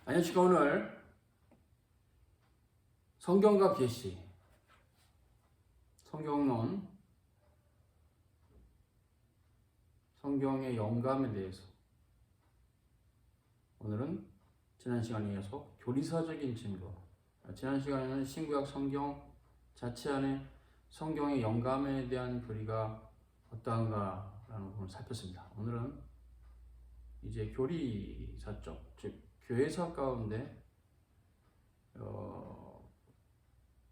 안녕하십니까. 오늘 성경과 계시, 성경론, 성경의 영감에 대해서 오늘은 지난 시간에 이어서 교리사적인 증거, 지난 시간에는 신구약 성경 자체 안에 성경의 영감에 대한 교리가 어떠한가라는 부분을 살폈습니다. 오늘은 이제 교리사적, 즉 교회사 가운데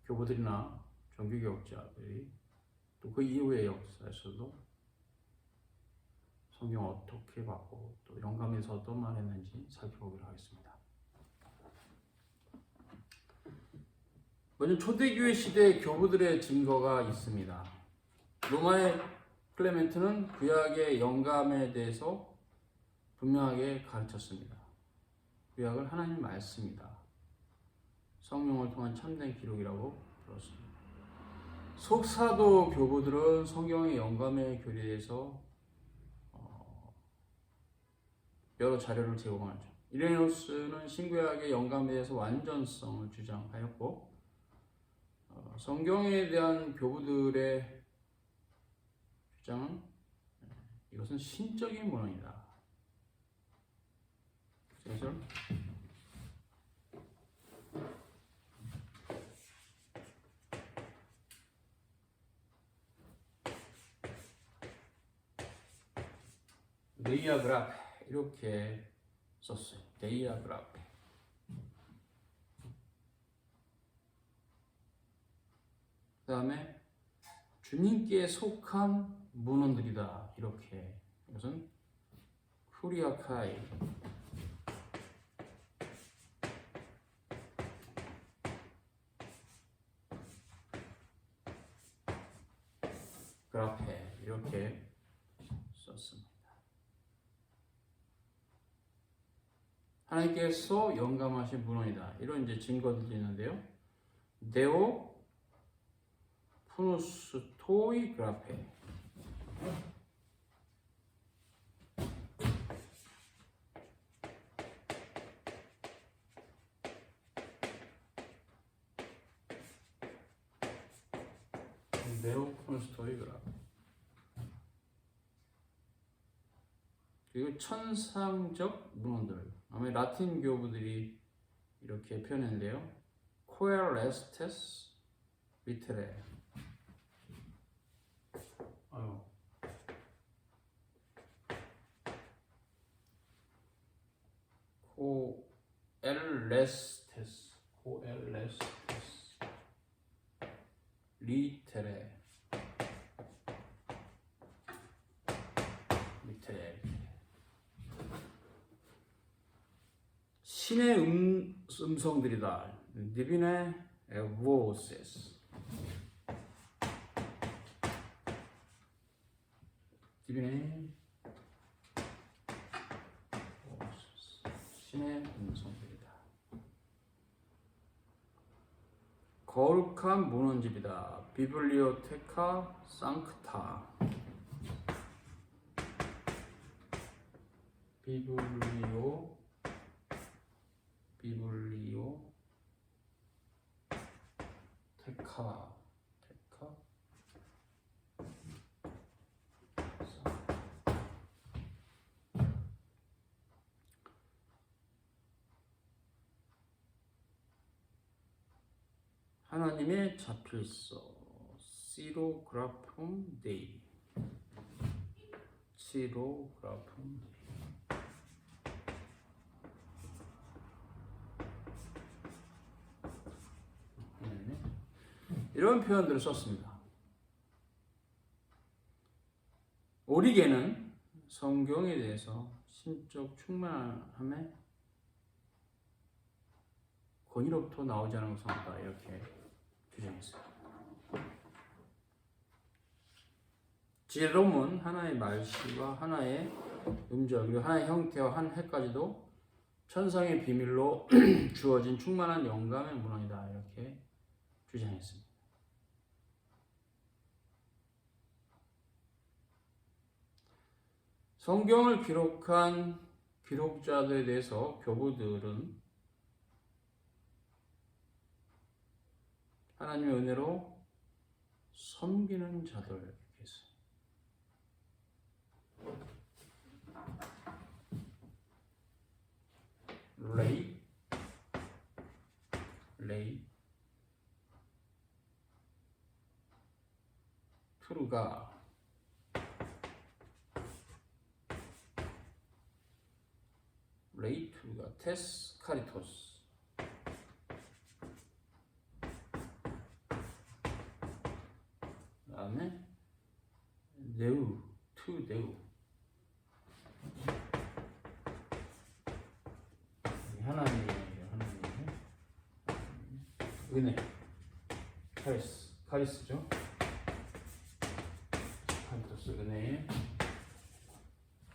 교부들이나 종교개혁자들이 또 그 이후의 역사에서도 성경을 어떻게 봤고 또 영감에서 어떤 말 했는지 살펴보기로 하겠습니다. 먼저 초대교회 시대 교부들의 증거가 있습니다. 로마의 클레멘트는 구약의 영감에 대해서 분명하게 가르쳤습니다. 구약을 하나님 말씀이다, 성령을 통한 참된 기록이라고 들었습니다. 속사도 교부들은 성경의 영감의 교리에서 여러 자료를 제공하죠. 이레노스는 신구약의 영감에 대해서 완전성을 주장하였고, 성경에 대한 교부들의 주장은 이것은 신적인 문헌이다. 그래서 데이아그라페 이렇게 썼어요. 데이아그라페. 그 다음에 주님께 속한 문헌들이다. 이렇게. 이것은 쿠리아카이. 그라페 이렇게 썼습니다. 하나님께서 영감하신 문헌이다. 이런 이제 증거들이 있는데요. 데오 푸누스토이 그라페. 데오 푸누스토이 그라페. 그리고 천상적 문헌들. 아마 라틴 교부들이 이렇게 표현했는데요. 코엘레스테스 리테레. 코엘레스테스 리테레. 신의 음성들이다. 디비네 보세스. 디비네 보세스. 신의 음성들이다. 거룩한 문헌집이다. 비블리오테카 상크타. 비블리오 테카 하나님의 자필서 시로그라품 데이. 시로그라품 데이. 이런 표현들을 썼습니다. 오리게는 성경에 대해서 신적 충만함의 권위로부터 나오지 않은 것은 없다. 이렇게 주장했어요. 제롬은 하나의 말씨와 하나의 음절 그리고 하나의 형태와 한 해까지도 천상의 비밀로 주어진 충만한 영감의 문헌이다. 이렇게 주장했습니다. 성경을 기록한 기록자들에 대해서 교부들은 하나님의 은혜로 섬기는 자들 이렇게 했어요. 레이 투르가 레이투가 테스 카리토스 그다음에 네우 투 네우 하나님의 은혜 카리스죠. 카리토스 은혜에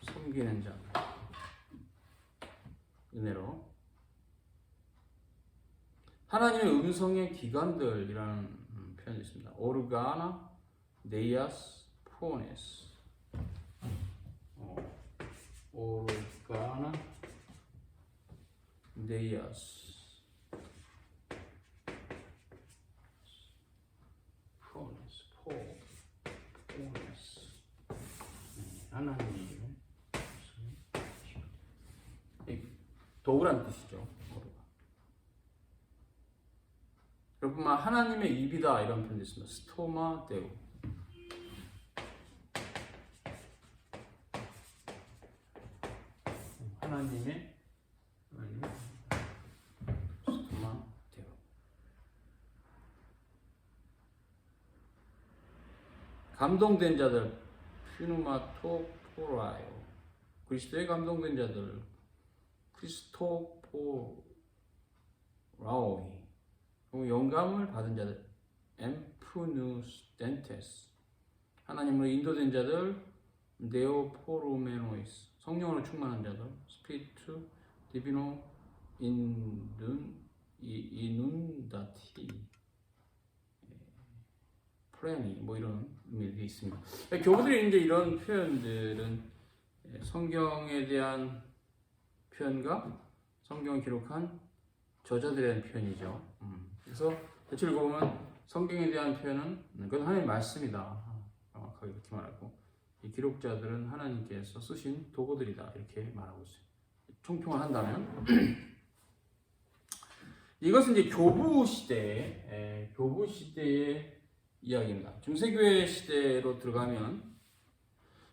섬기는 자 은혜로 하나님의 음성의 기관들이라는 표현이 있습니다. 오르가나, 네이아스, 포네스. 오르가나, 네이아스, 포네스. 하나님의 도구란 뜻이죠. 그렇구만 하나님의 입이다 이런 표현이 있습니다. 스토마 데우. 하나님의 스토마 데우. 감동된 자들 퓨누마토포라요. 그리스도의 감동된 자들 크리스토포라오이. 영감을 받은 자들 엠푸누스텐테스. 하나님으로 인도된 자들 네오포로메노이스. 성령으로 충만한 자들 스피리투 디비노 이눈다티 프레니 뭐 이런 의미가 있습니다. 교부들이 이제 이런 표현들은 성경에 대한 표현과 성경을 기록한 저자들에 대한 표현이죠. 그래서 대충 읽어보면 성경에 대한 표현은 그건 하나님의 말씀이다. 정확하게 이렇게 말하고 이 기록자들은 하나님께서 쓰신 도구들이다. 이렇게 말하고 있어요. 총평을 한다면 이것은 이제 교부 시대의 이야기입니다. 중세교회 시대로 들어가면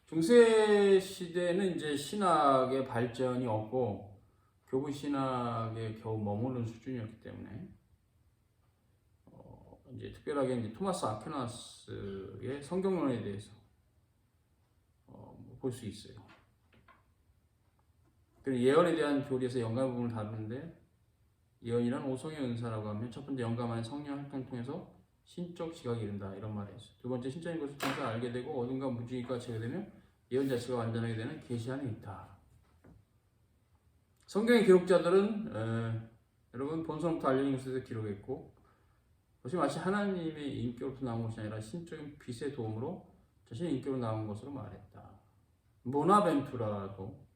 중세 시대는 이제 신학의 발전이 없고 교부 신학에 겨우 머무르는 수준이었기 때문에 이제 특별하게 이제 토마스 아퀴나스의 성경론에 대해서 볼 수 있어요. 그리고 예언에 대한 교리에서 영감 부분을 다루는데 예언이란 오성의 은사라고 하면 첫 번째 영감하는 성령 활동을 통해서 신적 지각이 이른다 이런 말이 있어요. 두 번째 신적인 것을 통해서 알게 되고 어딘가 무지가 제거되면 예언 자체가 완전하게 되는 계시 안에 있다. 성경의 기록자들은 여러분 본성부터 알려진 것에서 기록했고 그것이 마치 하나님의 인격으로부터 나온 것이 아니라 신적인 빛의 도움으로 자신의 인격으로 나온 것으로 말했다. 모나벤투라도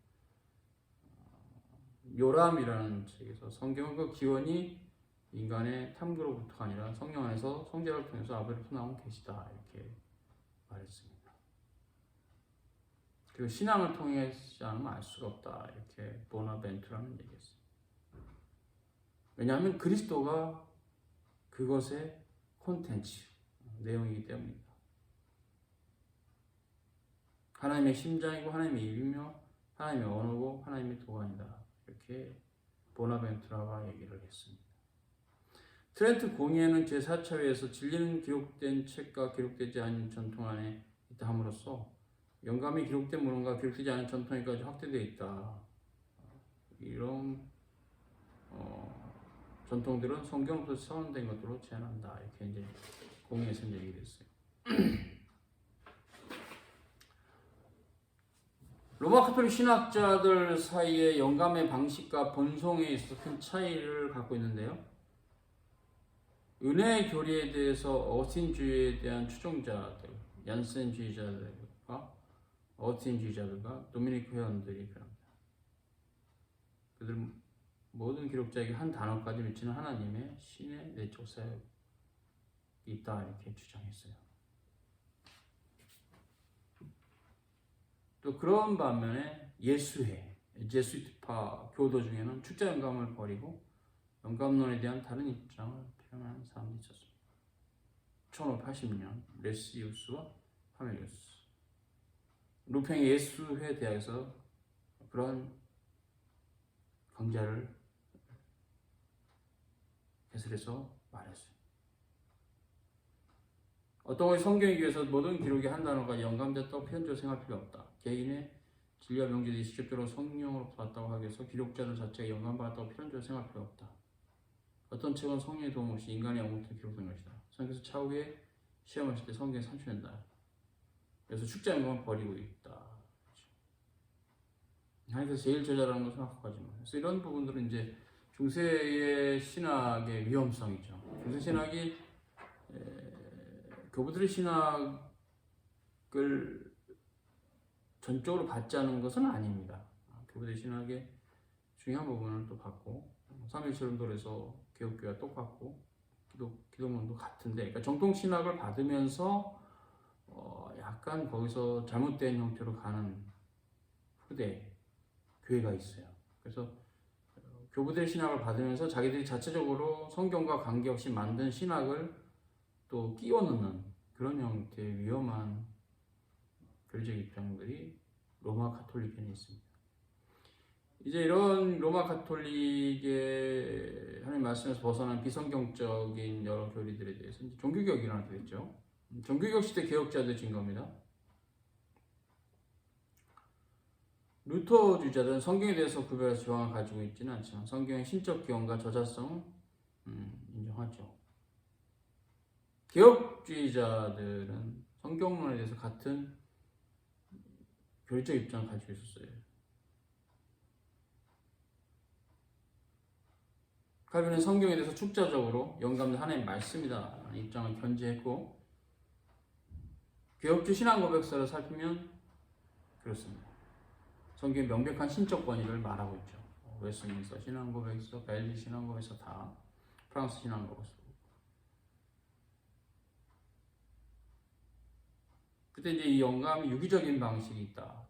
요람이라는 책에서 성경은 그 기원이 인간의 탐구로부터가 아니라 성령 안에서 성자를 통해서 아버지로부터 나온 계시다 이렇게 말했습니다. 그리고 신앙을 통해서 않으면 알 수가 없다 이렇게 보나벤투라는 얘기했어요. 왜냐하면 그리스도가 그것의 콘텐츠 내용이기 때문입니다. 하나님의 심장이고 하나님의 입이며 하나님의 언어고 하나님의 도안이다 이렇게 보나벤투라가 얘기를 했습니다. 트렌트 공의회는 제4차회에서 진리는 기록된 책과 기록되지 않은 전통 안에 있다 함으로써 영감이 기록된 문헌과 기록되지 않은 전통에까지 확대되어 있다. 이런 전통들은 성경으로부터 선언된 것으로 제한한다. 이렇게 이제 공의회에서 얘기를 했어요. 로마 카톨릭 신학자들 사이에 영감의 방식과 본성에 있어서 큰 차이를 갖고 있는데요. 은혜의 교리에 대해서 어틴주의에 대한 추종자들, 얀센주의자들과 어틴주의자들과 도미니크 회원들이 그럽니다. 그들 모든 기록자에게 한 단어까지 미치는 하나님의 신의 내적 사역. 있다 이렇게 주장했어요. 또 그런 반면에 예수회, 제수이트파 교도 중에는 축자 영감을 버리고 영감론에 대한 다른 입장을 표현하는 사람이 있었습니다. 1580년 레시우스와 파멜리우스. 루팽의 예수회 대학에서 그런 강좌를 해설해서 말했어요. 어떤 것이 성경에 비해서 모든 기록이 한 단어가 영감됐다고 표현적으로 생각할 필요 없다. 개인의 진리와 명제들이 직접적으로 성령으로부터 왔다고 하기 위해서 기록자들 자체가 영감받았다고 표현적으로 생각할 필요 없다. 어떤 책은 성령의 도움 없이 인간의 영혼부터 기록된 것이다. 성경에서 차후에 시험하실 때 성경에 산출된다. 그래서 축자 영감을 버리고 있다. 하나님께서 제일 제자라는 걸 생각하고 하지만. 그래서 이런 부분들은 이제 중세의 신학의 위험성이죠. 중세 신학이 교부들의 신학을 전적으로 받지 않은 것은 아닙니다. 교부들의 신학의 중요한 부분을 또 받고, 삼일체론도에서 개혁교회와 똑같고, 기독론도 같은데, 그러니까 정통 신학을 받으면서 약간 거기서 잘못된 형태로 가는 후대 교회가 있어요. 그래서 교부들의 신학을 받으면서 자기들이 자체적으로 성경과 관계없이 만든 신학을 또 끼워 넣는 그런 형태의 위험한 교리적 입장들이 로마 가톨릭에 있습니다. 이제 이런 로마 가톨릭의 하나님 말씀에서 벗어난 비성경적인 여러 교리들에 대해서 이제 종교개혁이 일어나게 됐죠. 종교개혁 시대 개혁자들 증거입니다. 루터주의자들은 성경에 대해서 구별해서 조항을 가지고 있지는 않지만 성경의 신적 기원과 저자성을 인정하죠. 개혁주의자들은 성경론에 대해서 같은 교리적 입장을 가지고 있었어요. 칼빈은 성경에 대해서 축자적으로 영감된 하나님의 말씀이다 라는 입장을 견지했고, 개혁주 신앙 고백서를 살피면 그렇습니다. 성경의 명백한 신적 권위를 말하고 있죠. 웨스민스터 신앙 고백서, 벨리 신앙 고백서 다 프랑스 신앙 고백서. 그때 이제 이 영감이 유기적인 방식이 있다.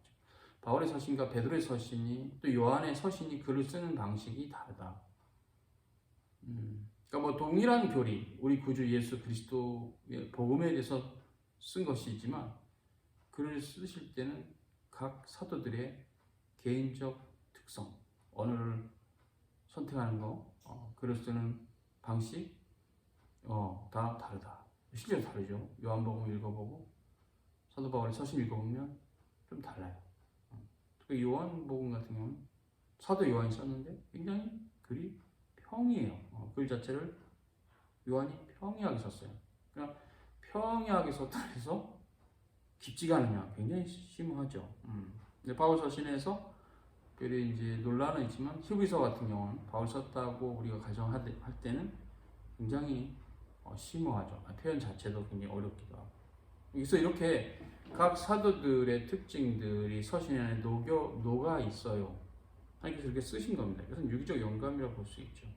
바울의 서신과 베드로의 서신이 또 요한의 서신이 글을 쓰는 방식이 다르다. 그러니까 뭐 동일한 교리, 우리 구주 예수 그리스도의 복음에 대해서 쓴 것이지만 글을 쓰실 때는 각 사도들의 개인적 특성, 언어를 선택하는 거, 글을 쓰는 방식, 다 다르다. 실제로 다르죠. 요한복음 읽어보고 사도 바울의 서신 읽어보면 좀 달라요. 특히 요한복음 같은 경우는 사도 요한이 썼는데 굉장히 글이 평이에요. 글 자체를 요한이 평이하게 썼어요. 그러니까 평이하게 썼다 해서 깊지가 않으냐, 굉장히 심오하죠. 근데 바울 서신에서 그리 이제 논란은 있지만 히브리서 같은 경우는 바울 썼다고 우리가 가정할 때는 굉장히 심오하죠. 표현 자체도 굉장히 어렵기도 하고. 그래서 이렇게 각 사도들의 특징들이 서신 안에 녹아 있어요. 하나님께서 이렇게 쓰신 겁니다. 그래서 유기적 영감이라고 볼 수 있죠.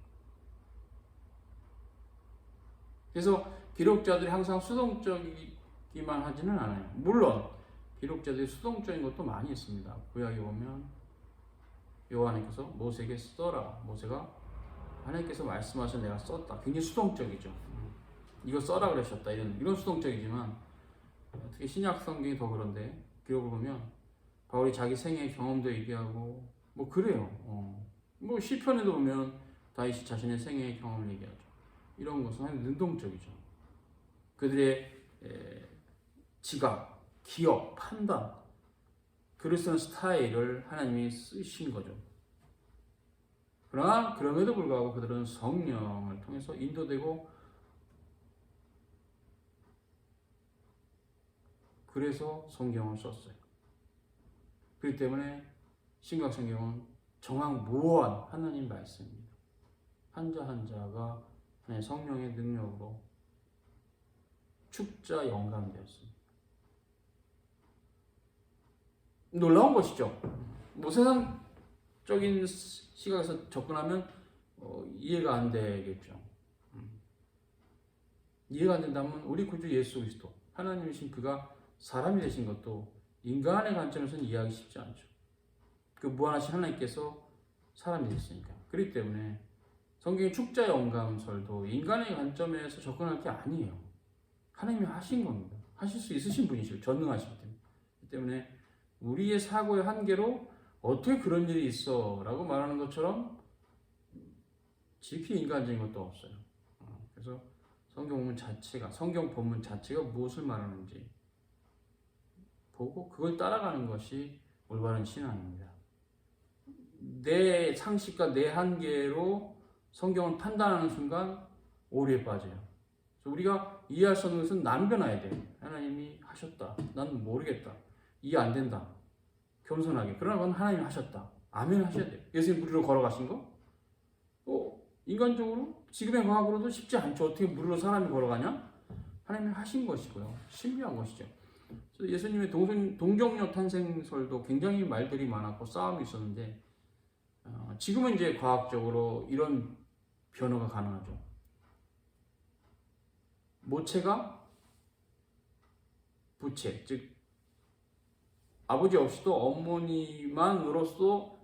그래서 기록자들이 항상 수동적이기만 하지는 않아요. 물론 기록자들이 수동적인 것도 많이 있습니다. 구약에 보면 여호와께서 모세에게 써라. 모세가 하나님께서 말씀하셔 내가 썼다. 굉장히 수동적이죠. 이거 써라 그러셨다. 이런 수동적이지만 특히 신약 성경이 더 그런데 기록을 보면 바울이 자기 생애 경험도 얘기하고 뭐 그래요. 뭐 시편에도 보면 다윗이 자신의 생애 경험을 얘기하죠. 이런 것은 아주 능동적이죠. 그들의 지각, 기억, 판단, 글을 쓰는 스타일을 하나님이 쓰신 거죠. 그러나 그럼에도 불구하고 그들은 성령을 통해서 인도되고 그래서 성경을 썼어요. 그렇기 때문에 신약성경은 정확무오한 하나님 말씀입니다. 한자 한자가 하나님의 성령의 능력으로 축자 영감되었습니다. 놀라운 것이죠. 뭐 세상적인 시각에서 접근하면 이해가 안 되겠죠. 이해가 안 된다면 우리 구주 예수 그리스도 하나님이신 그가 사람이 되신 것도 인간의 관점에서는 이해하기 쉽지 않죠. 그 무한하신 하나님께서 사람이 됐으니까. 그렇기 때문에 성경의 축자의 언감설도 인간의 관점에서 접근할 게 아니에요. 하나님이 하신 겁니다. 하실 수 있으신 분이시고 전능하시기 때문에. 그렇기 때문에 우리의 사고의 한계로 어떻게 그런 일이 있어 라고 말하는 것처럼 지극히 인간적인 것도 없어요. 그래서 성경 본문 자체가 무엇을 말하는지 보고 그걸 따라가는 것이 올바른 신앙입니다. 내 상식과 내 한계로 성경을 판단하는 순간 오류에 빠져요. 그래서 우리가 이해할 수 없는 것은 남겨놔야 돼요. 하나님이 하셨다. 난 모르겠다. 이해 안 된다. 겸손하게. 그러나 그건 하나님이 하셨다. 아멘 하셔야 돼요. 예수님 무리로 걸어가신 거? 인간적으로 지금의 과학으로도 쉽지 않죠. 어떻게 무리로 사람이 걸어가냐? 하나님이 하신 것이고요. 신비한 것이죠. 그래서 예수님의 동정녀 탄생설도 굉장히 말들이 많았고 싸움이 있었는데 지금은 이제 과학적으로 이런 변호가 가능하죠. 모체가 부체, 즉 아버지 없이도 어머니만으로서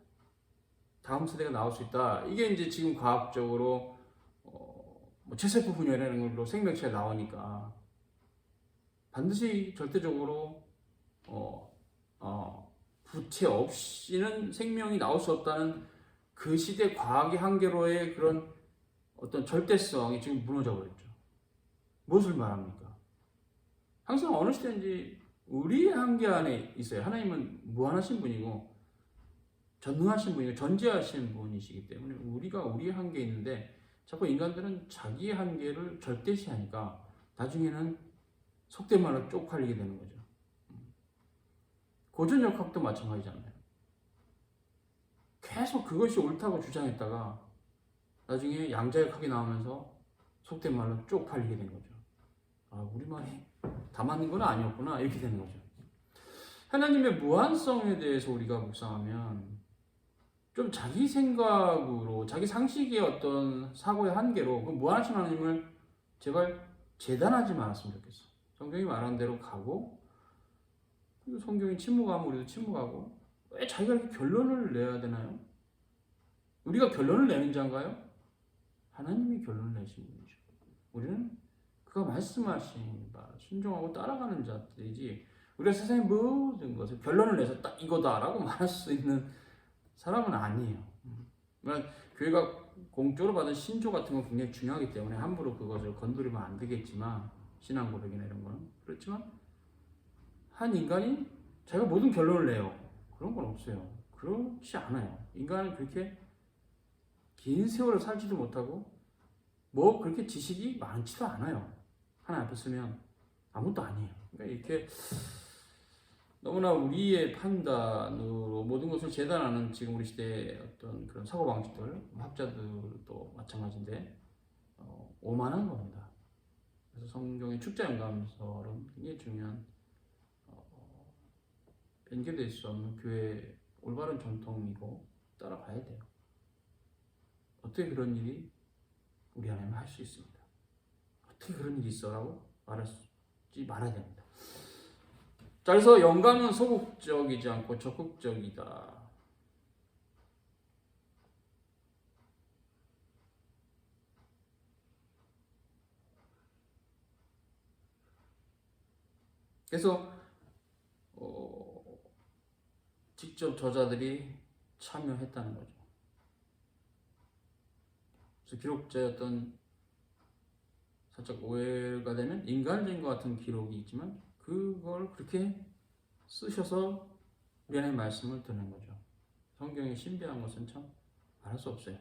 다음 세대가 나올 수 있다. 이게 이제 지금 과학적으로 체세포 분열이라는 걸로 생명체가 나오니까 반드시 절대적으로 부체 없이는 생명이 나올 수 없다는 그 시대 과학의 한계로의 그런 어떤 절대성이 지금 무너져 버렸죠. 무엇을 말합니까? 항상 어느 시대인지 우리의 한계 안에 있어요. 하나님은 무한하신 분이고 전능하신 분이고 전지하신 분이시기 때문에 우리가 우리의 한계에 있는데 자꾸 인간들은 자기의 한계를 절대시하니까 나중에는 속된 말로 쪽팔리게 되는 거죠. 고전역학도 마찬가지잖아요. 계속 그것이 옳다고 주장했다가 나중에 양자역학이 나오면서 속된 말로 쪽팔리게 된 거죠. 우리 말이 다 맞는 건 아니었구나 이렇게 되는 거죠. 하나님의 무한성에 대해서 우리가 묵상하면 좀 자기 생각으로 자기 상식의 어떤 사고의 한계로 그 무한하신 하나님을 제발 재단하지 말았으면 좋겠어. 성경이 말한 대로 가고 성경이 침묵하면 우리도 침묵하고 왜 자기가 이렇게 결론을 내야 되나요? 우리가 결론을 내는 자인가요? 하나님이 결론을 내신 분이죠. 우리는 그가 말씀하신 바 순종하고 따라가는 자들이지 우리가 세상의 모든 것을 결론을 내서 딱 이거다라고 말할 수 있는 사람은 아니에요. 그러니까 교회가 공적으로 받은 신조 같은 건 굉장히 중요하기 때문에 함부로 그것을 건드리면 안 되겠지만 신앙 고백이나 이런 거는 그렇지만 한 인간이 자기가 모든 결론을 내요. 그런 건 없어요. 그렇지 않아요. 인간은 그렇게 긴 세월을 살지도 못하고 뭐 그렇게 지식이 많지도 않아요. 하나 앞에 쓰면 아무것도 아니에요. 그러니까 이렇게 너무나 우리의 판단으로 모든 것을 재단하는 지금 우리 시대의 어떤 그런 사고방식들, 학자들도 마찬가지인데 오만한 겁니다. 그래서 성경의 축자연감설은 굉장히 중요한 변개될 수 없는 교회의 올바른 전통이고 따라가야 돼요. 어떻게 그런 일이 우리 하나님은 할 수 있습니다. 어떻게 그런 일이 있어라고 말하지 말아야 됩니다. 자, 그래서 영감은 소극적이지 않고 적극적이다. 그래서 직접 저자들이 참여했다는 거죠. 그래서 기록자였던 살짝 오해가 되는 인간적인 것 같은 기록이 있지만 그걸 그렇게 쓰셔서 우리 안에 말씀을 드는 거죠. 성경의 신비한 것은 참 말할 수 없어요.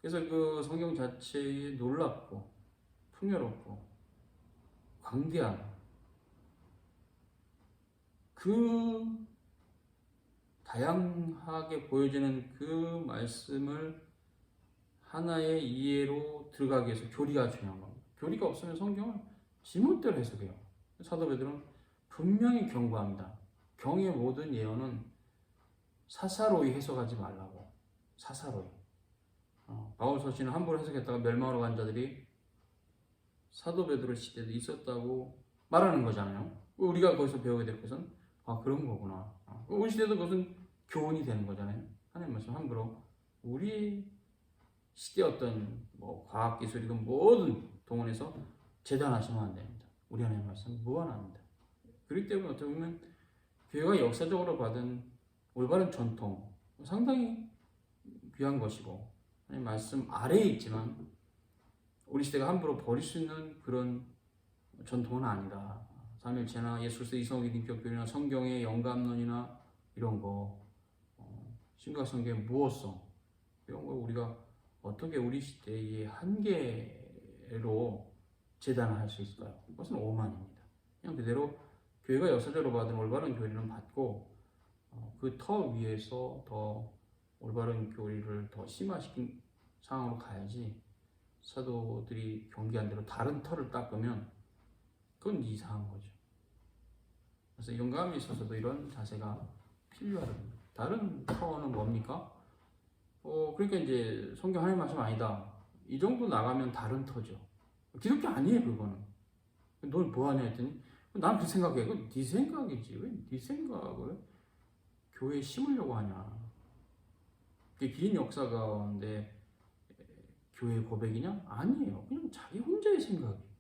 그래서 그 성경 자체에 놀랍고 풍요롭고 광대한 그 다양하게 보여지는 그 말씀을 하나의 이해로 들어가기 위해서 교리가 중요한 겁니다. 교리가 없으면 성경을 지멋대로 해석해요. 사도 베드로는 분명히 경고합니다. 경의 모든 예언은 사사로이 해석하지 말라고. 사사로이. 바울 서신을 함부로 해석했다가 멸망으로 간 자들이 사도 베드로 시대도 있었다고 말하는 거잖아요. 우리가 거기서 배우게 될 것은 그런 거구나. 우리 시대도 그것은 교훈이 되는 거잖아요. 하나님 말씀 함부로 우리 시대 어떤 뭐 과학 기술이든 뭐든 동원해서 재단하시면 안 됩니다. 우리 하나님 말씀 무한합니다. 그렇기 때문에 어떻게 보면 교회가 역사적으로 받은 올바른 전통 상당히 귀한 것이고 하나님 말씀 아래에 있지만 우리 시대가 함부로 버릴 수 있는 그런 전통은 아니다. 삼일체나 예수 그리스도 이성의 인격교리나 성경의 영감론이나 이런 거 신각성경의 무엇성 이런 걸 우리가 어떻게 우리 시대의 한계로 재단을 할 수 있을까요? 그것은 오만입니다. 그냥 그대로 교회가 역사적으로 받은 올바른 교리는 받고 그 터 위에서 더 올바른 교리를 더 심화시킨 상황으로 가야지 사도들이 경계한 대로 다른 터를 닦으면 그건 이상한 거죠. 그래서 영감에 있어서도 이런 자세가 필요하답니다. 다른 터는 뭡니까? 그러니까 이제 성경 하나님 말씀 아니다. 이 정도 나가면 다른 터죠. 기독교 아니에요, 그거는. 넌 뭐하냐 했더니 난 그 생각해. 그건 네 생각이지. 왜 네 생각을 교회에 심으려고 하냐. 긴 역사 가운데 교회 고백이냐? 아니에요. 그냥 자기 혼자의 생각이에요.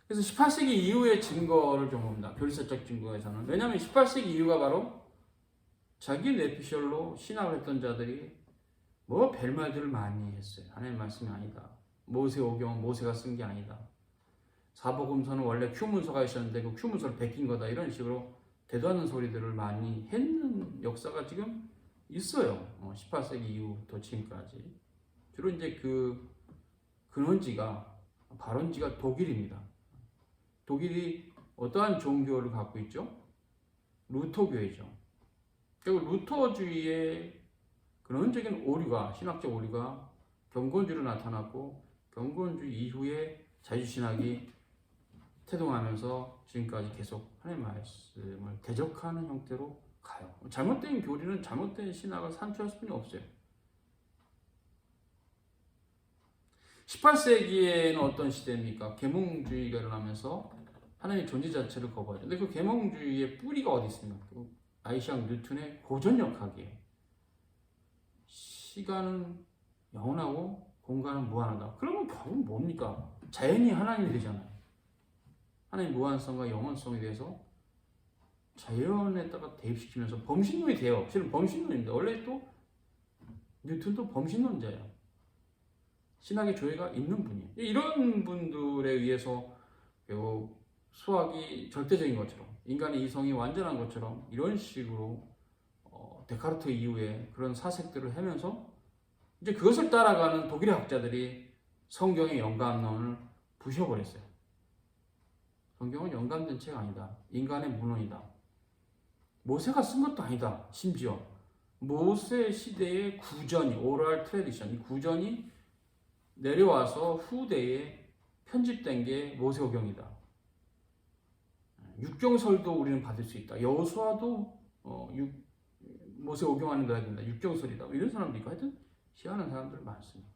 그래서 18세기 이후의 증거를 좀 봅니다. 교리사적 증거에서는. 왜냐하면 18세기 이후가 바로 자기 뇌피셜로 신학을 했던 자들이 뭐 별말들을 많이 했어요. 하나님 말씀이 아니다. 모세오경 모세가 쓴 게 아니다. 사복음서는 원래 큐문서가 있었는데 그 큐문서를 베낀 거다. 이런 식으로 대도 않는 소리들을 많이 했는 역사가 지금 있어요. 18세기 이후부터 지금까지. 주로 이제 그 근원지가 발원지가 독일입니다. 독일이 어떠한 종교를 갖고 있죠? 루터교회죠. 결국 루터주의의 근원적인 오류가 신학적 오류가 경건주의로 나타났고 경건주의 이후에 자유신학이 태동하면서 지금까지 계속 하나님의 말씀을 대적하는 형태로 가요. 잘못된 교리는 잘못된 신학을 산출할 수는 없어요. 18세기에는 어떤 시대입니까? 계몽주의가 일어나면서 하나님의 존재 자체를 거부하죠. 근데 그 계몽주의의 뿌리가 어디 있습니까? 아이작 뉴턴의 고전역학이에요. 시간은 영원하고 공간은 무한하다. 그러면 결국 뭡니까? 자연이 하나님이 되잖아요. 하나님 무한성과 영원성에 대해서 자연에다가 대입시키면서 범신론이 돼요. 실은 범신론입니다. 원래 또 뉴턴도 범신론자예요. 신학의 조예가 있는 분이에요. 이런 분들에 의해서 수학이 절대적인 것처럼 인간의 이성이 완전한 것처럼 이런 식으로 데카르트 이후에 그런 사색들을 하면서 이제 그것을 따라가는 독일의 학자들이 성경의 영감론을 부셔버렸어요. 성경은 영감된 책 아니다. 인간의 문헌이다. 모세가 쓴 것도 아니다. 심지어 모세 시대의 구전이 오랄 트래디션, 이 구전이 내려와서 후대에 편집된 게 모세오경이다. 육경설도 우리는 받을 수 있다. 여호수아도 모세오경 안에 넣어야 된다. 육경설이다. 이런 사람도 있고 하여튼 희한한 사람들 많습니다.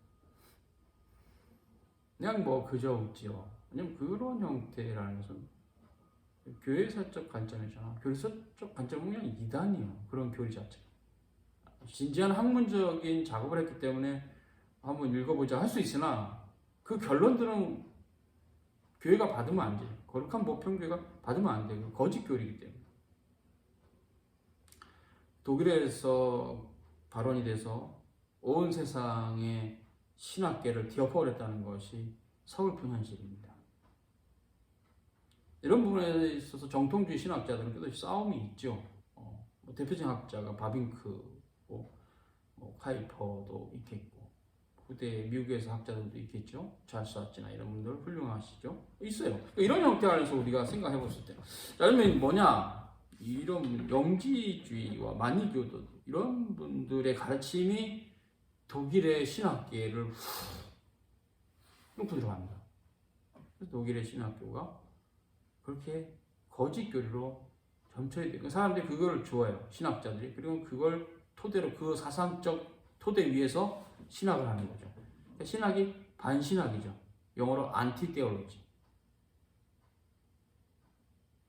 그냥 뭐 그저 웃지요. 왜냐면 그런 형태라는 것은 교회사적 관점이잖아. 교회사적 관점은 그냥 이단이에요. 그런 교리 자체. 진지한 학문적인 작업을 했기 때문에 한번 읽어보자 할 수 있으나 그 결론들은 교회가 받으면 안 돼요. 거룩한 모평교회가 받으면 안 돼요. 거짓 교리이기 때문에. 독일에서 발원이 돼서 온 세상의 신학계를 뒤엎어버렸다는 것이 서글픈 현실입니다. 이런 부분에 있어서 정통주의 신학자들은 또 싸움이 있죠. 대표적인 학자가 바빙크고 카이퍼도 있겠고 후대 미국에서 학자들도 있겠죠. 찰스 아치나 이런 분들 훌륭하시죠. 있어요. 이런 형태 안에서 우리가 생각해 봤을 때, 그러면 뭐냐? 이런 영지주의와 만이교도 이런 분들의 가르침이 독일의 신학계를 뚫고 들어갑니다. 그래서 독일의 신학교가 그렇게 거짓 교리로 점철이 돼요. 사람들이 그걸 좋아해요. 신학자들이. 그리고 그걸 토대로 그 사상적 토대 위에서 신학을 하는 거죠. 신학이 반신학이죠. 영어로 안티테올로지.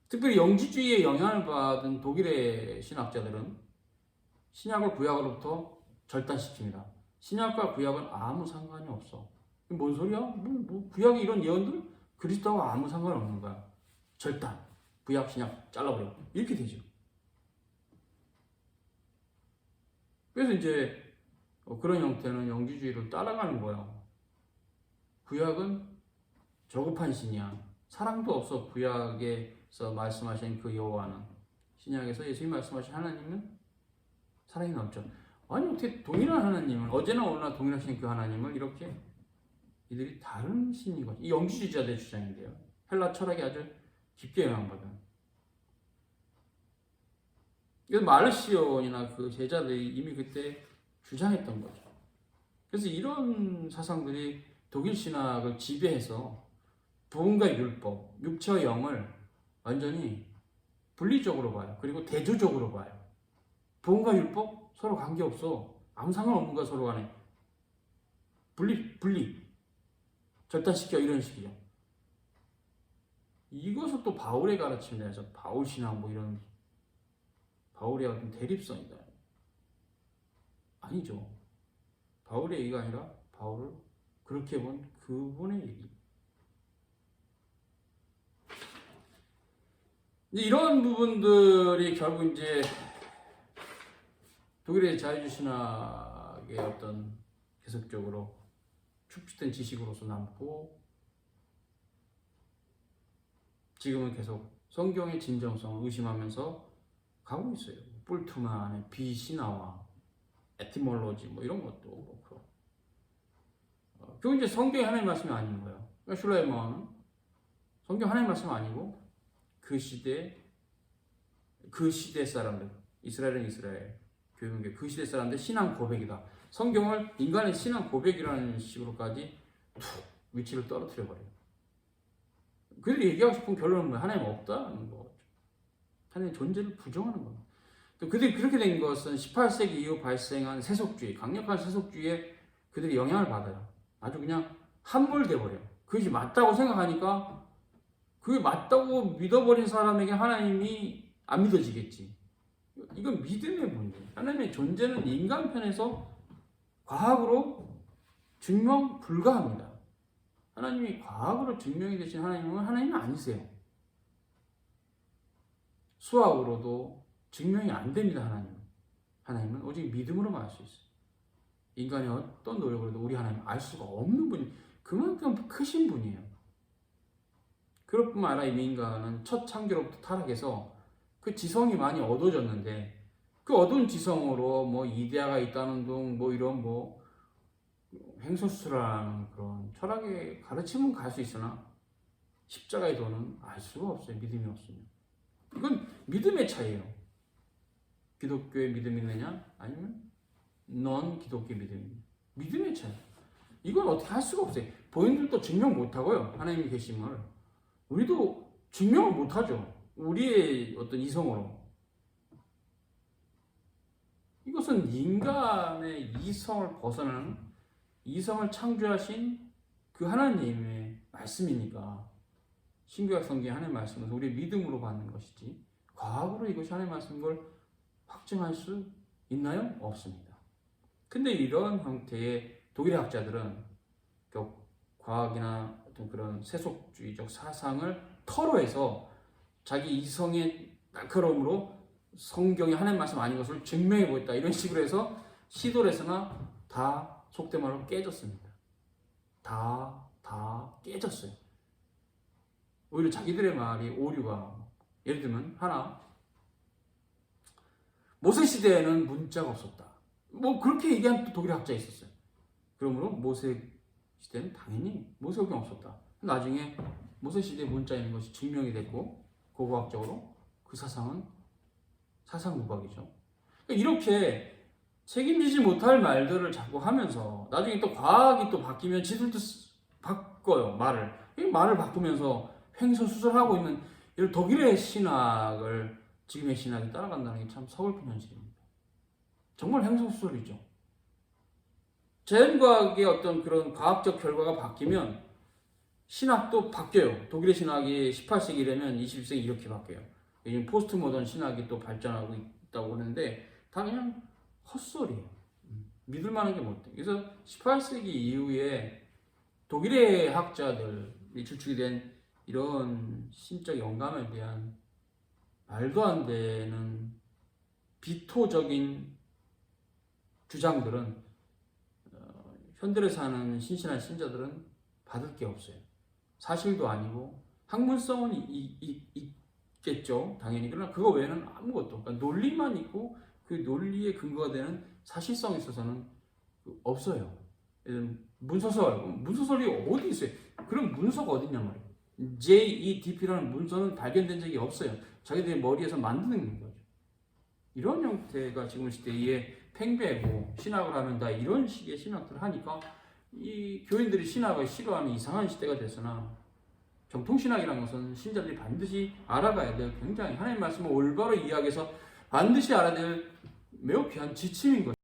특별히 영지주의에 영향을 받은 독일의 신학자들은 신약을 구약으로부터 절단시킵니다. 신약과 구약은 아무 상관이 없어. 뭔 소리야? 구약의 이런 예언들 그리스도하고 아무 상관 없는 거야. 절단. 구약, 신약 잘라버려. 이렇게 되죠. 그래서 이제 그런 형태는 영지주의를 따라가는 거야. 구약은 저급한 신이야. 사랑도 없어. 구약에서 말씀하신 그 여호와는. 신약에서 예수님이 말씀하신 하나님은 사랑이 넘쳐. 아니 어떻게 동일한 하나님을 어제나 오늘나 동일하신 그 하나님을 이렇게 이들이 다른 신이거든요. 이 영지주의자들의 주장인데요. 헬라 철학이 아주 깊게 영향받은. 그래서 마르시온이나 그 제자들이 이미 그때 주장했던 거죠. 그래서 이런 사상들이 독일 신학을 지배해서 부흥과 율법, 육체와 영을 완전히 분리적으로 봐요. 그리고 대조적으로 봐요. 부흥과 율법 서로 관계없어. 아무 상관없는 거야 서로 간에. 분리. 절단시켜 이런 식이죠. 이것을 또 바울의 가르침에서 바울 신학 뭐 이런 바울의 어떤 대립성이다. 아니죠. 바울의 얘기가 아니라 바울을 그렇게 본 그분의 얘기. 이런 부분들이 결국 이제 독일의 자유주의 신학의 어떤 계속적으로 축적된 지식으로서 남고 지금은 계속 성경의 진정성을 의심하면서 가고 있어요. 뿔트만의 비신화와 에티몰로지 뭐 이런 것도 그렇고 결국 이제 성경이 하나님의 말씀이 아닌 거예요. 그러니까 슐라이머는 성경 하나님의 말씀이 아니고 그 시대 사람들 이스라엘은 이스라엘 교육은 그 시대 사람들 신앙 고백이다. 성경을 인간의 신앙 고백이라는 식으로까지 툭 위치를 떨어뜨려 버려요. 그들이 얘기하고 싶은 결론은 뭐 하나님 없다는 거죠. 하나님의 존재를 부정하는 겁니다. 또 그들이 그렇게 된 것은 18세기 이후 발생한 세속주의, 강력한 세속주의에 그들이 영향을 받아요. 아주 그냥 함몰돼 버려요. 그것이 맞다고 생각하니까 그게 맞다고 믿어버린 사람에게 하나님이 안 믿어지겠지. 이건 믿음의 문제. 하나님의 존재는 인간 편에서 과학으로 증명 불가합니다. 하나님이 과학으로 증명이 되신 하나님은 아니세요. 수학으로도 증명이 안 됩니다. 하나님은 오직 믿음으로만 알 수 있어요. 인간이 어떤 노력을 해도 우리 하나님 알 수가 없는 분이 그만큼 크신 분이에요. 그럴 뿐만 아니라 이 인간은 첫 창조로부터 타락해서 그 지성이 많이 어두워졌는데 그 어두운 지성으로 뭐 이데아가 있다는 둥 뭐 이런 뭐 횡설수설하는 그런 철학의 가르침은 갈 수 있으나 십자가의 도는 알 수가 없어요. 믿음이 없으면. 이건 믿음의 차이예요. 기독교의 믿음이 있느냐 아니면 넌 기독교의 믿음이 믿음의 차이. 이건 어떻게 할 수가 없어요. 본인들도 증명 못하고요. 하나님이 계심을 우리도 증명을 못하죠. 우리의 어떤 이성으로. 이것은 인간의 이성을 벗어나는 이성을 창조하신 그 하나님의 말씀이니까 신구약 성경의 하나님의 말씀은 우리의 믿음으로 받는 것이지 과학으로 이것이 하나님의 말씀인 걸 확증할 수 있나요? 없습니다. 근데 이런 형태의 독일의 학자들은 과학이나 어떤 그런 세속주의적 사상을 토로해서 자기 이성의 날카로움으로 성경이 하나님 말씀 아닌 것을 증명해 보겠다 이런 식으로 해서 시도를 해서나 다 속된 말로 깨졌습니다. 다 깨졌어요. 오히려 자기들의 말이 오류가 예를 들면 하나 모세 시대에는 문자가 없었다. 뭐 그렇게 얘기한 또 독일 학자 있었어요. 그러므로 모세 시대는 당연히 모세오경 없었다. 나중에 모세 시대에 문자 있는 것이 증명이 됐고 고고학적으로 그 사상은 사상 무각이죠. 이렇게 책임지지 못할 말들을 자꾸 하면서 나중에 또 과학이 또 바뀌면 지들도 바꿔요. 말을 바꾸면서 횡설수설하고 있는 이런 독일의 신학을 지금의 신학이 따라간다는 게 참 서글픈 현실입니다. 정말 횡설수설이죠. 자연과학의 어떤 그런 과학적 결과가 바뀌면 신학도 바뀌어요. 독일의 신학이 18세기라면 21세기 이렇게 바뀌어요. 요즘 포스트 모던 신학이 또 발전하고 있다고 그러는데 다 그냥 헛소리예요. 믿을 만한 게 못 돼. 그래서 18세기 이후에 독일의 학자들이 주축이 된 이런 신적 영감에 대한 말도 안 되는 비토적인 주장들은 현대를 사는 신실한 신자들은 받을 게 없어요. 사실도 아니고 학문성은 있겠죠, 당연히. 그러나 그거 외에는 아무것도, 그러니까 논리만 있고 그 논리의 근거가 되는 사실성에 있어서는 없어요. 문서설이 어디 있어요? 그럼 문서가 어딨냔 말이에요. JEDP라는 문서는 발견된 적이 없어요. 자기들의 머리에서 만드는 거죠. 이런 형태가 지금 시대에 팽배고 신학을 하면 다 이런 식의 신학들을 하니까 이 교인들이 신학을 싫어하는 이상한 시대가 됐으나 정통신학이라는 것은 신자들이 반드시 알아가야 될 굉장히 하나님의 말씀을 올바로 이해하기 위해서 반드시 알아야 될 매우 귀한 지침인 거죠.